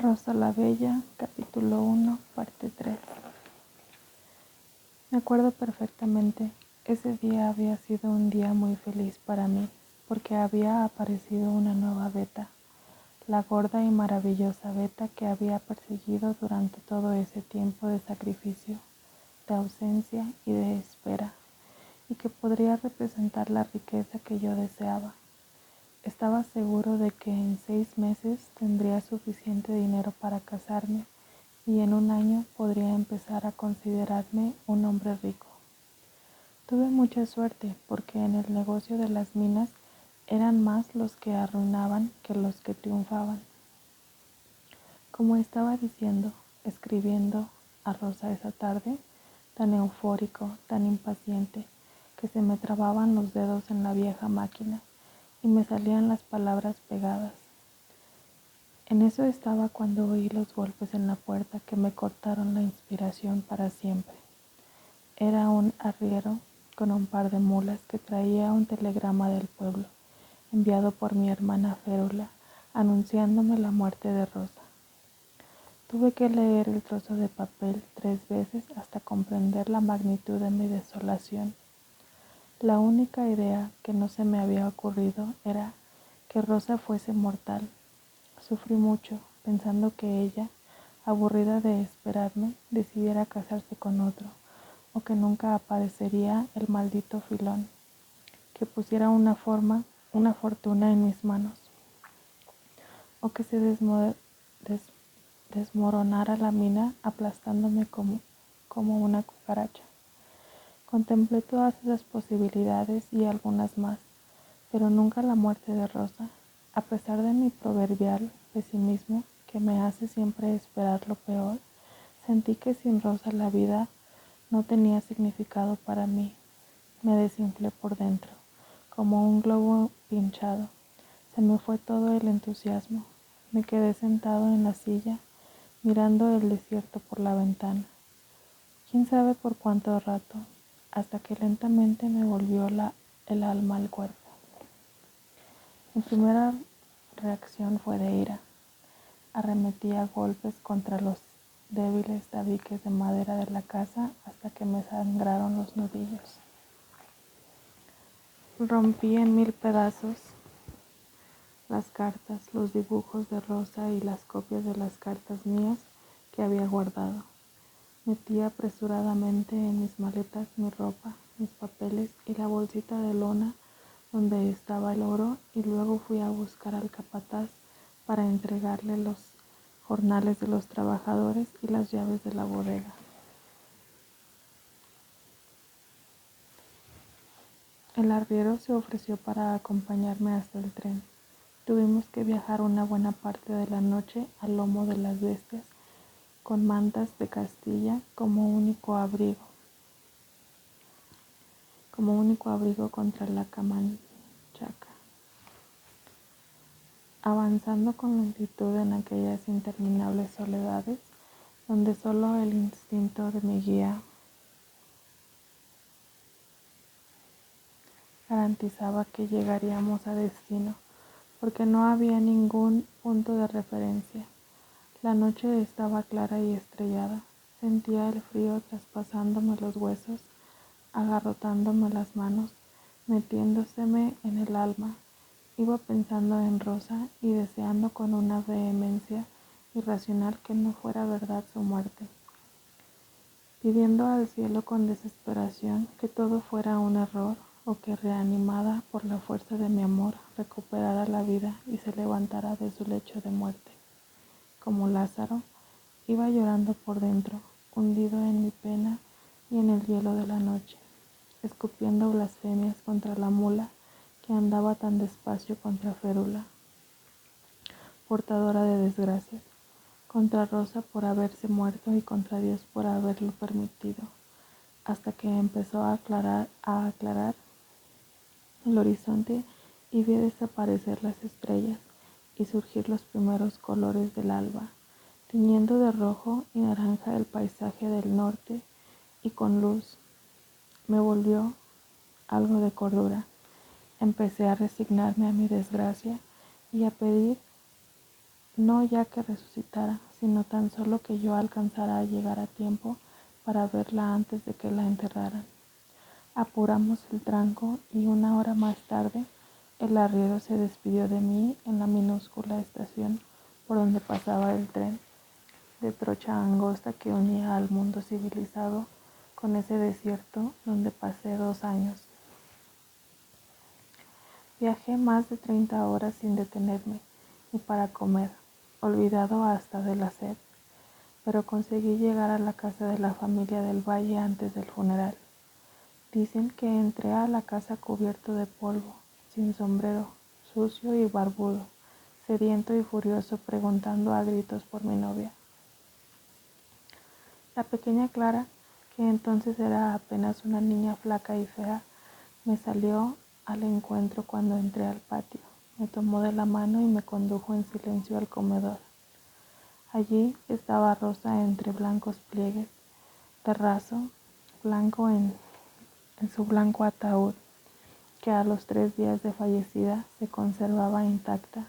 Rosa la Bella, capítulo 1, parte 3. Me acuerdo perfectamente, ese día había sido un día muy feliz para mí, porque había aparecido una nueva Beta, la gorda y maravillosa Beta que había perseguido durante todo ese tiempo de sacrificio, de ausencia y de espera, y que podría representar la riqueza que yo deseaba. Estaba seguro de que en 6 meses tendría suficiente dinero para casarme y en un año podría empezar a considerarme un hombre rico. Tuve mucha suerte porque en el negocio de las minas eran más los que arruinaban que los que triunfaban. Como estaba escribiendo a Rosa esa tarde, tan eufórico, tan impaciente, que se me trababan los dedos en la vieja máquina y me salían las palabras pegadas. En eso estaba cuando oí los golpes en la puerta que me cortaron la inspiración para siempre. Era un arriero con un par de mulas que traía un telegrama del pueblo, enviado por mi hermana Férula, anunciándome la muerte de Rosa. Tuve que leer el trozo de papel 3 veces hasta comprender la magnitud de mi desolación. La única idea que no se me había ocurrido era que Rosa fuese mortal. Sufrí mucho, pensando que ella, aburrida de esperarme, decidiera casarse con otro, o que nunca aparecería el maldito Filón, que pusiera una fortuna en mis manos, o que se desmoronara la mina aplastándome como una cucaracha. Contemplé todas esas posibilidades y algunas más, pero nunca la muerte de Rosa, a pesar de mi proverbial pesimismo que me hace siempre esperar lo peor. Sentí que sin Rosa la vida no tenía significado para mí. Me desinflé por dentro, como un globo pinchado. Se me fue todo el entusiasmo. Me quedé sentado en la silla, mirando el desierto por la ventana. Quién sabe por cuánto rato, hasta que lentamente me volvió el alma al cuerpo. Mi primera reacción fue de ira. Arremetí a golpes contra los débiles tabiques de madera de la casa hasta que me sangraron los nudillos. Rompí en 1000 pedazos las cartas, los dibujos de Rosa y las copias de las cartas mías que había guardado. Metí apresuradamente en mis maletas mi ropa, mis papeles y la bolsita de lona donde estaba el oro, y luego fui a buscar al capataz para entregarle los jornales de los trabajadores y las llaves de la bodega. El arriero se ofreció para acompañarme hasta el tren. Tuvimos que viajar una buena parte de la noche al lomo de las bestias, con mantas de Castilla como único abrigo contra la camanchaca. Avanzando con lentitud en aquellas interminables soledades, donde solo el instinto de mi guía garantizaba que llegaríamos a destino, porque no había ningún punto de referencia. La noche estaba clara y estrellada. Sentía el frío traspasándome los huesos, agarrotándome las manos, metiéndoseme en el alma. Iba pensando en Rosa y deseando con una vehemencia irracional que no fuera verdad su muerte, pidiendo al cielo con desesperación que todo fuera un error, o que, reanimada por la fuerza de mi amor, recuperara la vida y se levantara de su lecho de muerte. Como Lázaro, iba llorando por dentro, hundido en mi pena y en el hielo de la noche, escupiendo blasfemias contra la mula que andaba tan despacio, contra Férula, portadora de desgracias, contra Rosa por haberse muerto y contra Dios por haberlo permitido, hasta que empezó a aclarar el horizonte y vi desaparecer las estrellas y surgir los primeros colores del alba, tiñendo de rojo y naranja el paisaje del norte, y con luz me volvió algo de cordura. Empecé a resignarme a mi desgracia y a pedir no ya que resucitara, sino tan solo que yo alcanzara a llegar a tiempo para verla antes de que la enterraran. Apuramos el tranco y 1 hora más tarde el arriero se despidió de mí en la minúscula estación por donde pasaba el tren de trocha angosta que unía al mundo civilizado con ese desierto donde pasé 2 años. Viajé más de 30 horas sin detenerme ni para comer, olvidado hasta de la sed, pero conseguí llegar a la casa de la familia del Valle antes del funeral. Dicen que entré a la casa cubierto de polvo, sin sombrero, sucio y barbudo, sediento y furioso preguntando a gritos por mi novia. La pequeña Clara, que entonces era apenas una niña flaca y fea, me salió al encuentro cuando entré al patio. Me tomó de la mano y me condujo en silencio al comedor. Allí estaba Rosa entre blancos pliegues, de raso blanco en su blanco ataúd, que a los 3 días de fallecida se conservaba intacta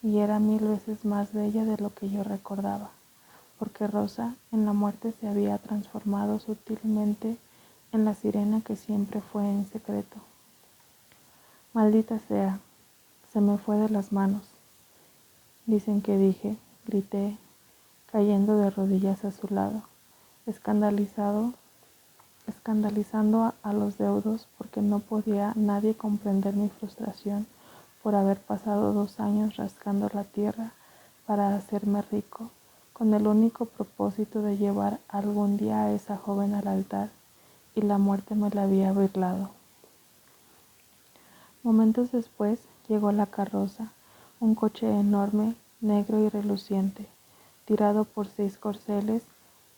y era 1000 veces más bella de lo que yo recordaba, porque Rosa en la muerte se había transformado sutilmente en la sirena que siempre fue en secreto. Maldita sea, se me fue de las manos. Dicen que dije, grité, cayendo de rodillas a su lado, escandalizando a los deudos porque no podía nadie comprender mi frustración por haber pasado 2 años rascando la tierra para hacerme rico, con el único propósito de llevar algún día a esa joven al altar, y la muerte me la había burlado. Momentos después llegó la carroza, un coche enorme, negro y reluciente, tirado por 6 corceles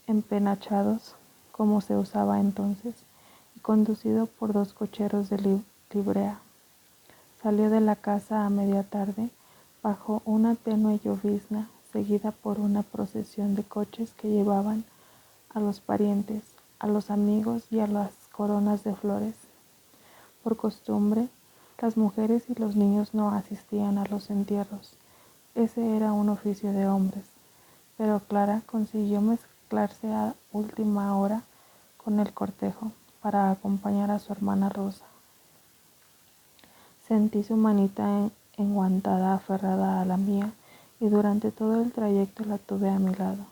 empenachados, como se usaba entonces, y conducido por 2 cocheros de librea. Salió de la casa a media tarde, bajo una tenue llovizna, seguida por una procesión de coches que llevaban a los parientes, a los amigos y a las coronas de flores. Por costumbre, las mujeres y los niños no asistían a los entierros. Ese era un oficio de hombres, pero Clara consiguió mezclarse a última hora con el cortejo para acompañar a su hermana Rosa. Sentí su manita enguantada aferrada a la mía y durante todo el trayecto la tuve a mi lado,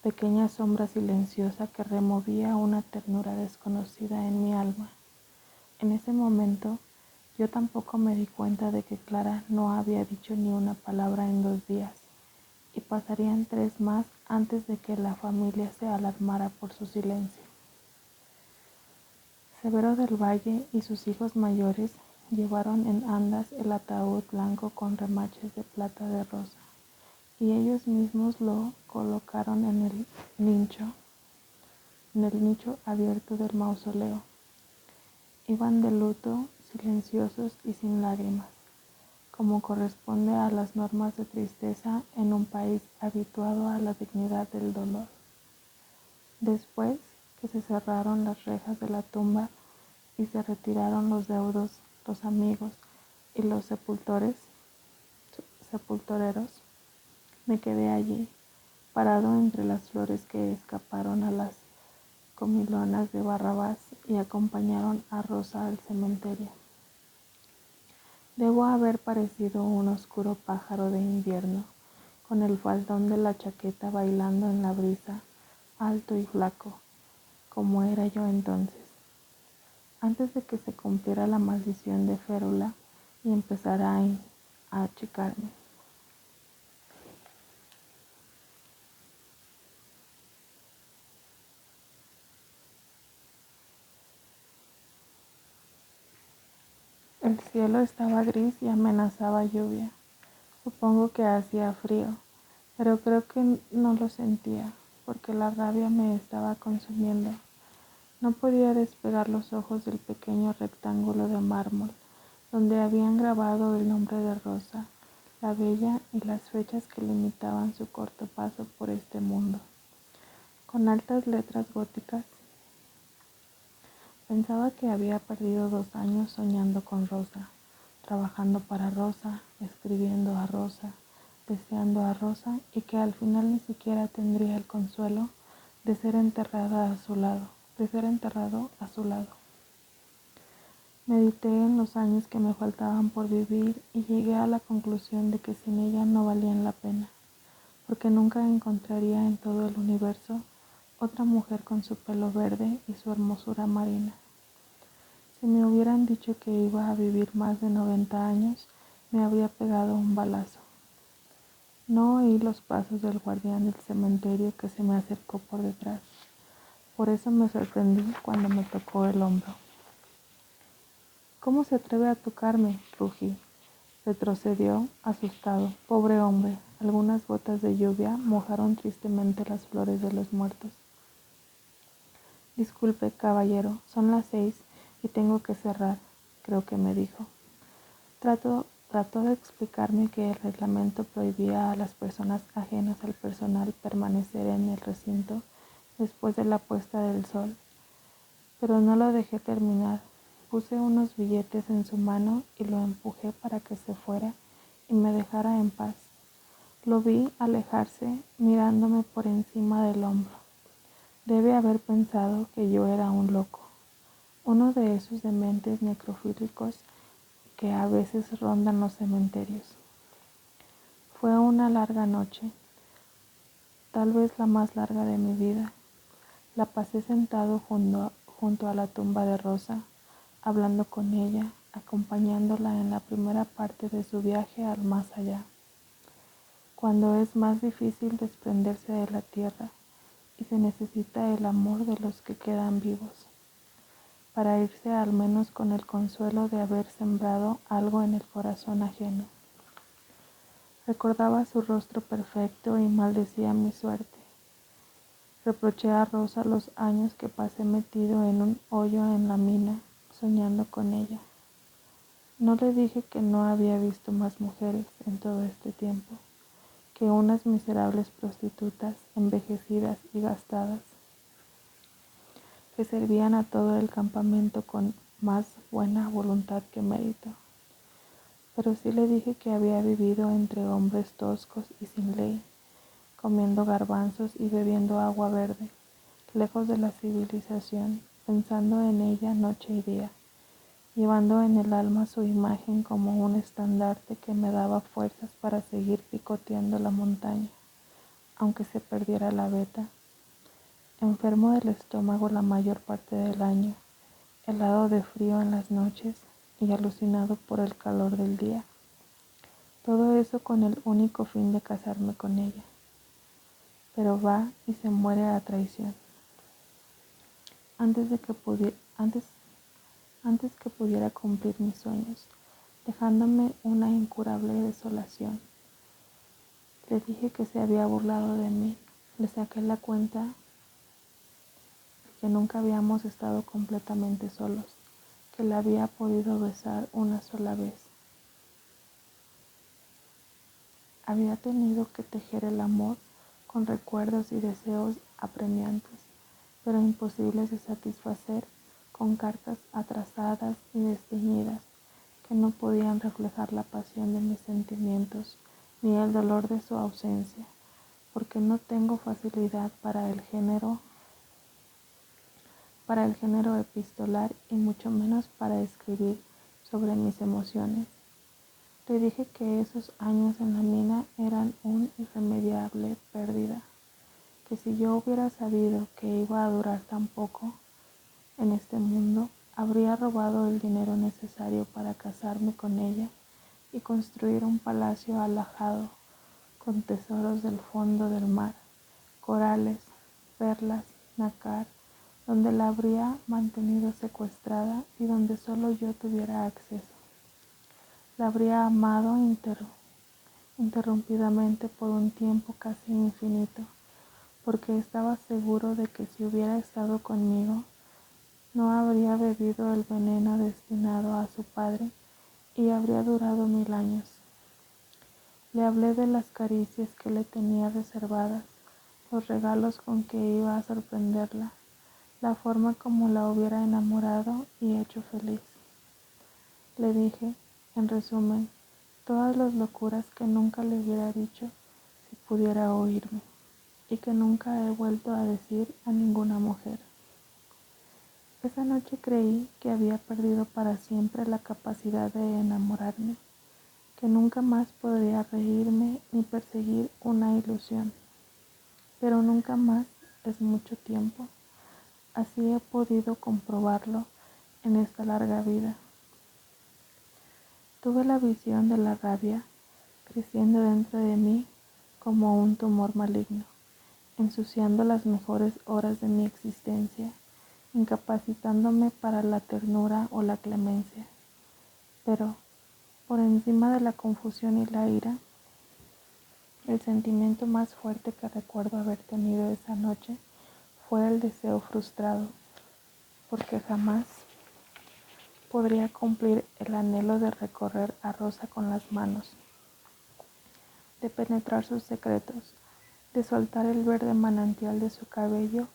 pequeña sombra silenciosa que removía una ternura desconocida en mi alma. En ese momento, yo tampoco me di cuenta de que Clara no había dicho ni una palabra en 2 días, y pasarían 3 más antes de que la familia se alarmara por su silencio. Severo del Valle y sus hijos mayores llevaron en andas el ataúd blanco con remaches de plata de Rosa, y ellos mismos lo colocaron en el nicho abierto del mausoleo. Iban de luto, silenciosos y sin lágrimas, como corresponde a las normas de tristeza en un país habituado a la dignidad del dolor. Después que se cerraron las rejas de la tumba y se retiraron los deudos, los amigos y los sepultureros, me quedé allí, parado entre las flores que escaparon a las comilonas de Barrabás y acompañaron a Rosa al cementerio. Debo haber parecido un oscuro pájaro de invierno, con el faldón de la chaqueta bailando en la brisa, alto y flaco, como era yo entonces, antes de que se cumpliera la maldición de Férula y empezara a achicarme. El cielo estaba gris y amenazaba lluvia. Supongo que hacía frío, pero creo que no lo sentía, porque la rabia me estaba consumiendo. No podía despegar los ojos del pequeño rectángulo de mármol, donde habían grabado el nombre de Rosa, la bella, y las fechas que limitaban su corto paso por este mundo. Con altas letras góticas, pensaba que había perdido 2 años soñando con Rosa, trabajando para Rosa, escribiendo a Rosa, deseando a Rosa y que al final ni siquiera tendría el consuelo de ser enterrado a su lado. Medité en los años que me faltaban por vivir y llegué a la conclusión de que sin ella no valían la pena, porque nunca encontraría en todo el universo otra mujer con su pelo verde y su hermosura marina. Si me hubieran dicho que iba a vivir más de 90 años, me habría pegado un balazo. No oí los pasos del guardián del cementerio que se me acercó por detrás. Por eso me sorprendí cuando me tocó el hombro. ¿Cómo se atreve a tocarme?, rugí. Retrocedió, asustado. Pobre hombre, algunas gotas de lluvia mojaron tristemente las flores de los muertos. Disculpe, caballero, son las 6 y tengo que cerrar, creo que me dijo. Trató de explicarme que el reglamento prohibía a las personas ajenas al personal permanecer en el recinto después de la puesta del sol, pero no lo dejé terminar. Puse unos billetes en su mano y lo empujé para que se fuera y me dejara en paz. Lo vi alejarse mirándome por encima del hombro. Debe haber pensado que yo era un loco, uno de esos dementes necrofílicos que a veces rondan los cementerios. Fue una larga noche, tal vez la más larga de mi vida. La pasé sentado junto a la tumba de Rosa, hablando con ella, acompañándola en la primera parte de su viaje al más allá, cuando es más difícil desprenderse de la tierra y se necesita el amor de los que quedan vivos, para irse al menos con el consuelo de haber sembrado algo en el corazón ajeno. Recordaba su rostro perfecto y maldecía mi suerte. Reproché a Rosa los años que pasé metido en un hoyo en la mina, soñando con ella. No le dije que no había visto más mujeres en todo este tiempo, que unas miserables prostitutas envejecidas y gastadas, que servían a todo el campamento con más buena voluntad que mérito. Pero sí le dije que había vivido entre hombres toscos y sin ley, comiendo garbanzos y bebiendo agua verde, lejos de la civilización, pensando en ella noche y día, llevando en el alma su imagen como un estandarte que me daba fuerzas para seguir picoteando la montaña, aunque se perdiera la veta. Enfermo del estómago la mayor parte del año, helado de frío en las noches y alucinado por el calor del día. Todo eso con el único fin de casarme con ella. Pero va y se muere a traición. Antes que pudiera cumplir mis sueños, dejándome una incurable desolación. Le dije que se había burlado de mí. Le saqué la cuenta de que nunca habíamos estado completamente solos, que la había podido besar una sola vez. Había tenido que tejer el amor con recuerdos y deseos apremiantes, pero imposibles de satisfacer, con cartas atrasadas y desteñidas que no podían reflejar la pasión de mis sentimientos ni el dolor de su ausencia, porque no tengo facilidad para el género epistolar y mucho menos para escribir sobre mis emociones. Le dije que esos años en la mina eran una irremediable pérdida, que si yo hubiera sabido que iba a durar tan poco en este mundo, habría robado el dinero necesario para casarme con ella y construir un palacio alhajado con tesoros del fondo del mar, corales, perlas, nácar, donde la habría mantenido secuestrada y donde solo yo tuviera acceso. La habría amado interrumpidamente por un tiempo casi infinito, porque estaba seguro de que si hubiera estado conmigo, no habría bebido el veneno destinado a su padre y habría durado 1000 años. Le hablé de las caricias que le tenía reservadas, los regalos con que iba a sorprenderla, la forma como la hubiera enamorado y hecho feliz. Le dije, en resumen, todas las locuras que nunca le hubiera dicho si pudiera oírme, y que nunca he vuelto a decir a ninguna mujer. Esa noche creí que había perdido para siempre la capacidad de enamorarme, que nunca más podría reírme ni perseguir una ilusión. Pero nunca más es mucho tiempo. Así he podido comprobarlo en esta larga vida. Tuve la visión de la rabia creciendo dentro de mí como un tumor maligno, ensuciando las mejores horas de mi existencia, incapacitándome para la ternura o la clemencia. Pero, por encima de la confusión y la ira, el sentimiento más fuerte que recuerdo haber tenido esa noche fue el deseo frustrado, porque jamás podría cumplir el anhelo de recorrer a Rosa con las manos, de penetrar sus secretos, de soltar el verde manantial de su cabello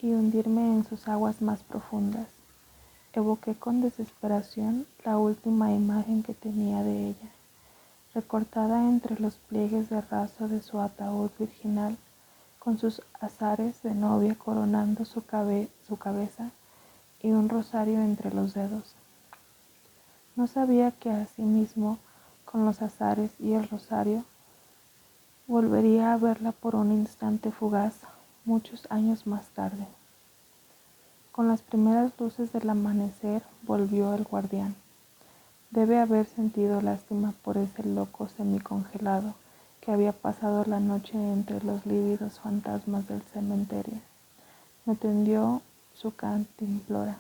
y hundirme en sus aguas más profundas. Evoqué con desesperación la última imagen que tenía de ella, recortada entre los pliegues de raso de su ataúd virginal, con sus azares de novia coronando su cabeza y un rosario entre los dedos. No sabía que asimismo, con los azares y el rosario, volvería a verla por un instante fugaz, muchos años más tarde. Con las primeras luces del amanecer volvió el guardián. Debe haber sentido lástima por ese loco semicongelado que había pasado la noche entre los lívidos fantasmas del cementerio. Me tendió su cantimplora.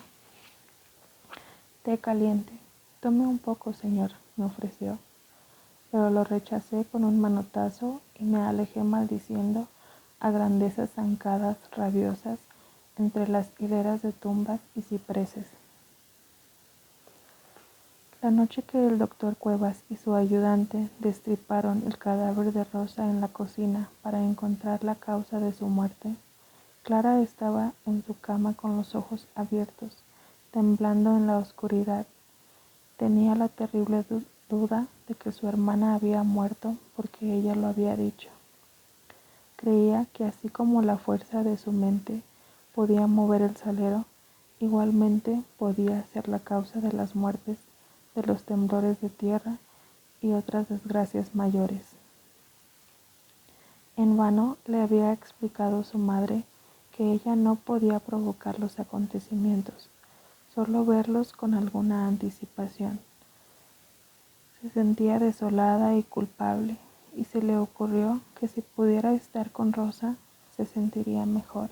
Té caliente. Tome un poco, señor, me ofreció, pero lo rechacé con un manotazo y me alejé maldiciendo a grandezas zancadas rabiosas entre las hileras de tumbas y cipreses. La noche que el doctor Cuevas y su ayudante destriparon el cadáver de Rosa en la cocina para encontrar la causa de su muerte, Clara estaba en su cama con los ojos abiertos, temblando en la oscuridad. Tenía la terrible duda de que su hermana había muerto porque ella lo había dicho. Creía que así como la fuerza de su mente podía mover el salero, igualmente podía ser la causa de las muertes, de los temblores de tierra y otras desgracias mayores. En vano le había explicado su madre que ella no podía provocar los acontecimientos, solo verlos con alguna anticipación. Se sentía desolada y culpable, y se le ocurrió que si pudiera estar con Rosa, se sentiría mejor.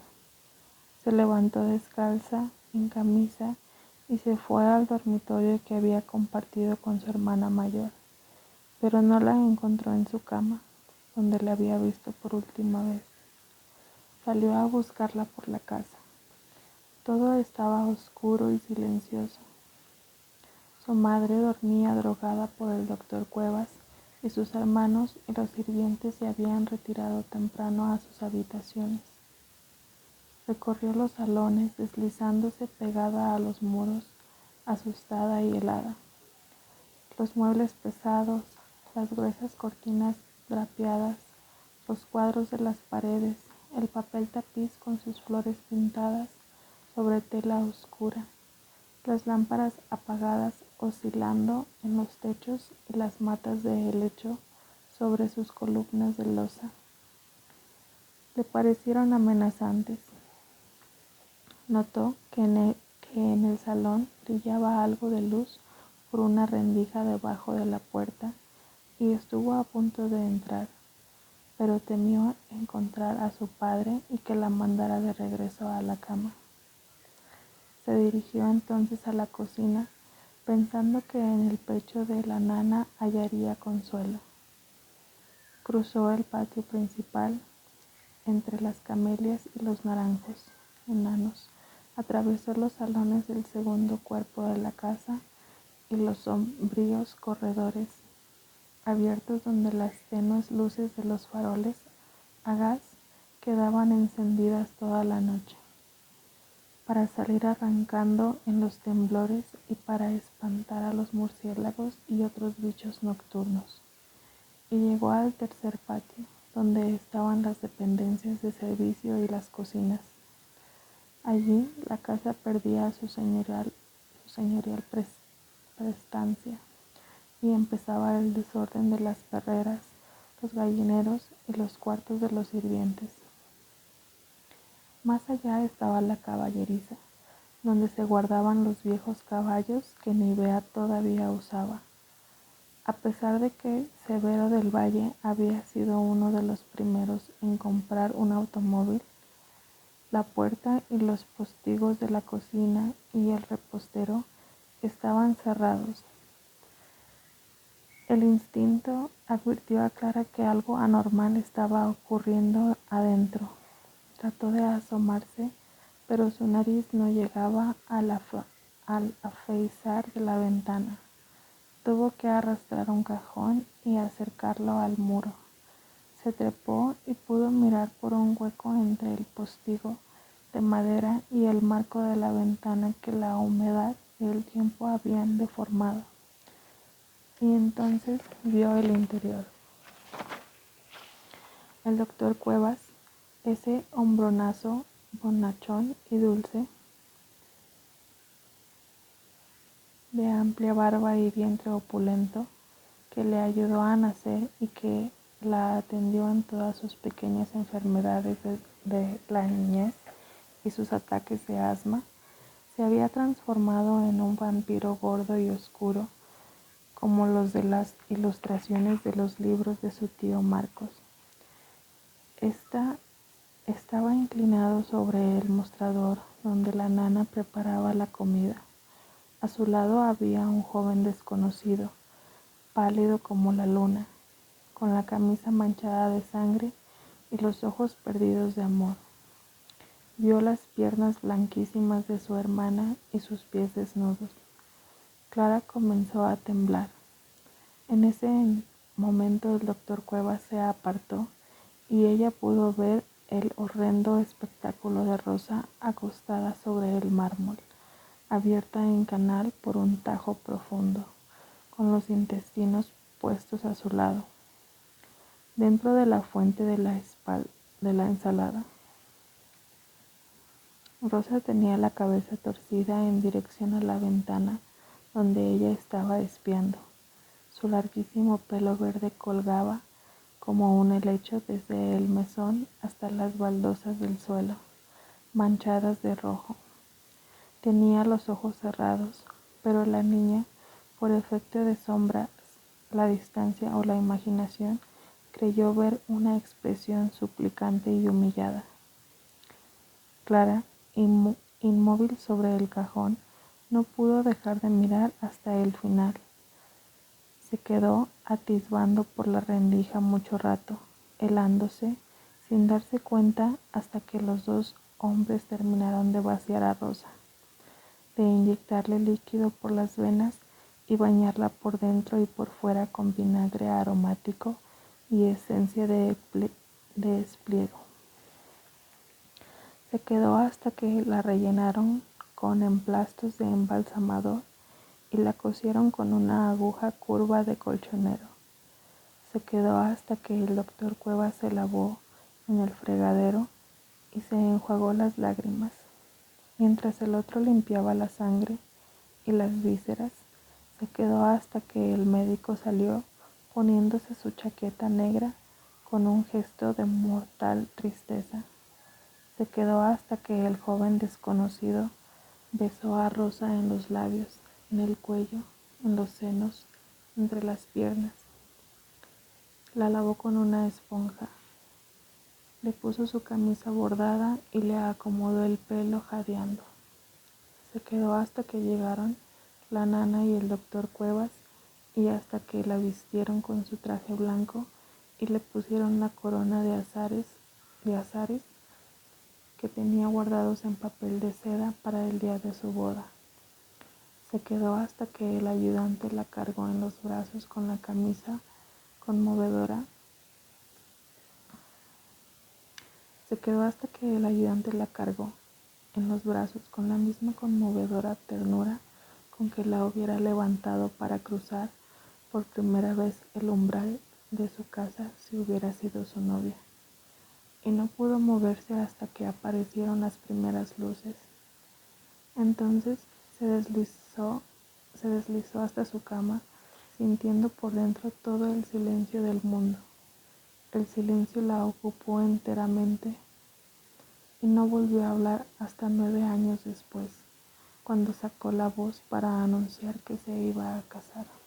Se levantó descalza, en camisa, y se fue al dormitorio que había compartido con su hermana mayor, pero no la encontró en su cama, donde la había visto por última vez. Salió a buscarla por la casa. Todo estaba oscuro y silencioso. Su madre dormía drogada por el doctor Cuevas y sus hermanos y los sirvientes se habían retirado temprano a sus habitaciones. Recorrió los salones deslizándose pegada a los muros, asustada y helada. Los muebles pesados, las gruesas cortinas drapeadas, los cuadros de las paredes, el papel tapiz con sus flores pintadas sobre tela oscura, las lámparas apagadas oscilando en los techos y las matas de helecho sobre sus columnas de loza. Le parecieron amenazantes. Notó que en el salón brillaba algo de luz por una rendija debajo de la puerta y estuvo a punto de entrar, pero temió encontrar a su padre y que la mandara de regreso a la cama. Se dirigió entonces a la cocina, pensando que en el pecho de la nana hallaría consuelo. Cruzó el patio principal, entre las camelias y los naranjos enanos, atravesó los salones del segundo cuerpo de la casa y los sombríos corredores abiertos donde las tenues luces de los faroles a gas quedaban encendidas toda la noche. para salir arrancando en los temblores y para espantar a los murciélagos y otros bichos nocturnos. Y llegó al tercer patio, donde estaban las dependencias de servicio y las cocinas. Allí la casa perdía su señorial prestancia y empezaba el desorden de las perreras, los gallineros y los cuartos de los sirvientes. Más allá estaba la caballeriza, donde se guardaban los viejos caballos que Nivea todavía usaba. A pesar de que Severo del Valle había sido uno de los primeros en comprar un automóvil, la puerta y los postigos de la cocina y el repostero estaban cerrados. El instinto advirtió a Clara que algo anormal estaba ocurriendo adentro. Trató de asomarse, pero su nariz no llegaba al afeizar de la ventana. Tuvo que arrastrar un cajón y acercarlo al muro. Se trepó y pudo mirar por un hueco entre el postigo de madera y el marco de la ventana que la humedad y el tiempo habían deformado. Y entonces vio el interior. El doctor Cuevas, ese hombronazo bonachón y dulce, de amplia barba y vientre opulento, que le ayudó a nacer y que la atendió en todas sus pequeñas enfermedades de la niñez y sus ataques de asma, se había transformado en un vampiro gordo y oscuro, como los de las ilustraciones de los libros de su tío Marcos. Estaba inclinado sobre el mostrador donde la nana preparaba la comida. A su lado había un joven desconocido, pálido como la luna, con la camisa manchada de sangre y los ojos perdidos de amor. Vio las piernas blanquísimas de su hermana y sus pies desnudos. Clara comenzó a temblar. En ese momento el doctor Cuevas se apartó y ella pudo ver el horrendo espectáculo de Rosa acostada sobre el mármol, abierta en canal por un tajo profundo, con los intestinos puestos a su lado, dentro de la fuente de la ensalada. Rosa tenía la cabeza torcida en dirección a la ventana donde ella estaba espiando. Su larguísimo pelo verde colgaba como un helecho desde el mesón hasta las baldosas del suelo, manchadas de rojo. Tenía los ojos cerrados, pero la niña, por efecto de sombras, la distancia o la imaginación, creyó ver una expresión suplicante y humillada. Clara, inmóvil sobre el cajón, no pudo dejar de mirar hasta el final. Se quedó atisbando por la rendija mucho rato, helándose, sin darse cuenta hasta que los dos hombres terminaron de vaciar a Rosa, de inyectarle líquido por las venas y bañarla por dentro y por fuera con vinagre aromático y esencia de espliego. Se quedó hasta que la rellenaron con emplastos de embalsamador y la cosieron con una aguja curva de colchonero. Se quedó hasta que el doctor Cuevas se lavó en el fregadero y se enjuagó las lágrimas, mientras el otro limpiaba la sangre y las vísceras. Se quedó hasta que el médico salió poniéndose su chaqueta negra con un gesto de mortal tristeza. Se quedó hasta que el joven desconocido besó a Rosa en los labios, en el cuello, en los senos, entre las piernas. La lavó con una esponja, le puso su camisa bordada y le acomodó el pelo jadeando. Se quedó hasta que llegaron la nana y el doctor Cuevas y hasta que la vistieron con su traje blanco y le pusieron la corona de azares que tenía guardados en papel de seda para el día de su boda. Se quedó hasta que el ayudante la cargó en los brazos con la camisa conmovedora. Se quedó hasta que el ayudante la cargó en los brazos con la misma conmovedora ternura con que la hubiera levantado para cruzar por primera vez el umbral de su casa si hubiera sido su novia. Y no pudo moverse hasta que aparecieron las primeras luces. Entonces se deslizó hasta su cama, sintiendo por dentro todo el silencio del mundo. El silencio la ocupó enteramente y no volvió a hablar hasta 9 años después, cuando sacó la voz para anunciar que se iba a casar.